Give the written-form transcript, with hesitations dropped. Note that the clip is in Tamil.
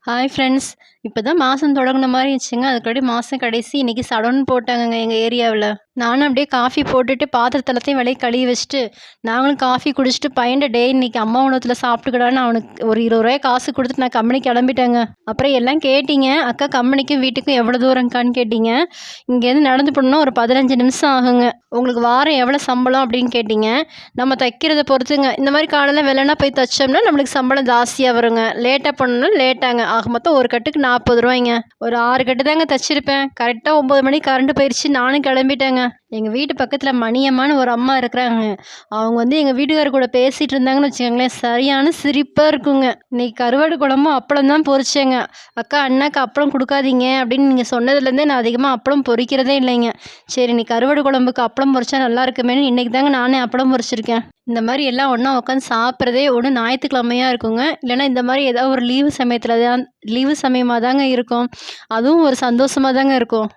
Hi friends. இப்போ தான் மாதம் தொடங்குன மாதிரி இருந்துச்சுங்க. அதுக்குள்ளே மாதம் கடைசி இன்னைக்கு சடன்னு போட்டாங்கங்க எங்கள் ஏரியாவில். நானும் அப்படியே காஃபி போட்டுட்டு பாத்திரத்தை எல்லாத்தையும் விலையை கழுவி வச்சுட்டு நாங்களும் காஃபி குடிச்சிட்டு பையன்ட டே இன்னைக்கு அம்மா உணவத்தில் சாப்பிட்டுக்கடான்னு அவனுக்கு ஒரு 20 ரூபாய் காசு கொடுத்துட்டு நான் கம்பெனி கிளம்பிட்டேங்க. அப்புறம் எல்லாம் கேட்டீங்க, அக்கா கம்பெனிக்கும் வீட்டுக்கும் எவ்வளோ தூரங்க்கான்னு கேட்டீங்க. இங்கேருந்து நடந்து போனோம்னா ஒரு 15 நிமிஷம் ஆகுங்க. உங்களுக்கு வாரம் எவ்வளோ சம்பளம் அப்படின்னு கேட்டீங்க. நம்ம தைக்கிறத பொறுத்துங்க. இந்த மாதிரி காலையில் வெள்ளனா போய் தைச்சோம்னா நம்மளுக்கு சம்பளம் ஜாஸ்தியாக வருங்க. லேட்டாக பண்ணணும்னா லேட்டாங்க. ஆக மொத்தம் ஒரு கட்டுக்கு 40 ரூபாய்ங்க. ஒரு 6 கட்டு தாங்க தைச்சிருப்பேன். கரெக்டாக 9 மணிக்கு கரண்ட் போயிடுச்சு. நானும் கிளம்பிட்டேங்க. எங்கள் வீட்டு பக்கத்தில் மணியம்மான்னு ஒரு அம்மா இருக்கிறாங்க. அவங்க வந்து எங்கள் வீட்டுக்காரர் கூட பேசிகிட்டு இருந்தாங்கன்னு வச்சுக்கோங்களேன், சரியான சிரிப்பாக இருக்குங்க. இன்னைக்கு கருவாடு குழம்பும் அப்பளம் தான் பொரிச்சேங்க. அக்கா அண்ணாக்கு அப்பளம் கொடுக்காதீங்க அப்படின்னு நீங்கள் சொன்னதுலேருந்தே நான் அதிகமாக அப்பளம் பொரிக்கிறதே இல்லைங்க. சரி, நீ கருவாடு குழம்புக்கு அப்பளம் பொரிச்சா நல்லா இருக்குமேனு இன்றைக்கி தாங்க நானே அப்பளம் பொரிச்சிருக்கேன். இந்த மாதிரி எல்லாம் ஒன்றா உட்காந்து சாப்பிட்றதே ஒன்று ஞாயிற்றுக்கிழமையாக இருக்குங்க. இல்லைனா இந்த மாதிரி ஏதாவது ஒரு லீவு சமயத்தில் தான் லீவு சமயமாக தாங்க இருக்கும். அதுவும் ஒரு சந்தோஷமாக தாங்க இருக்கும்.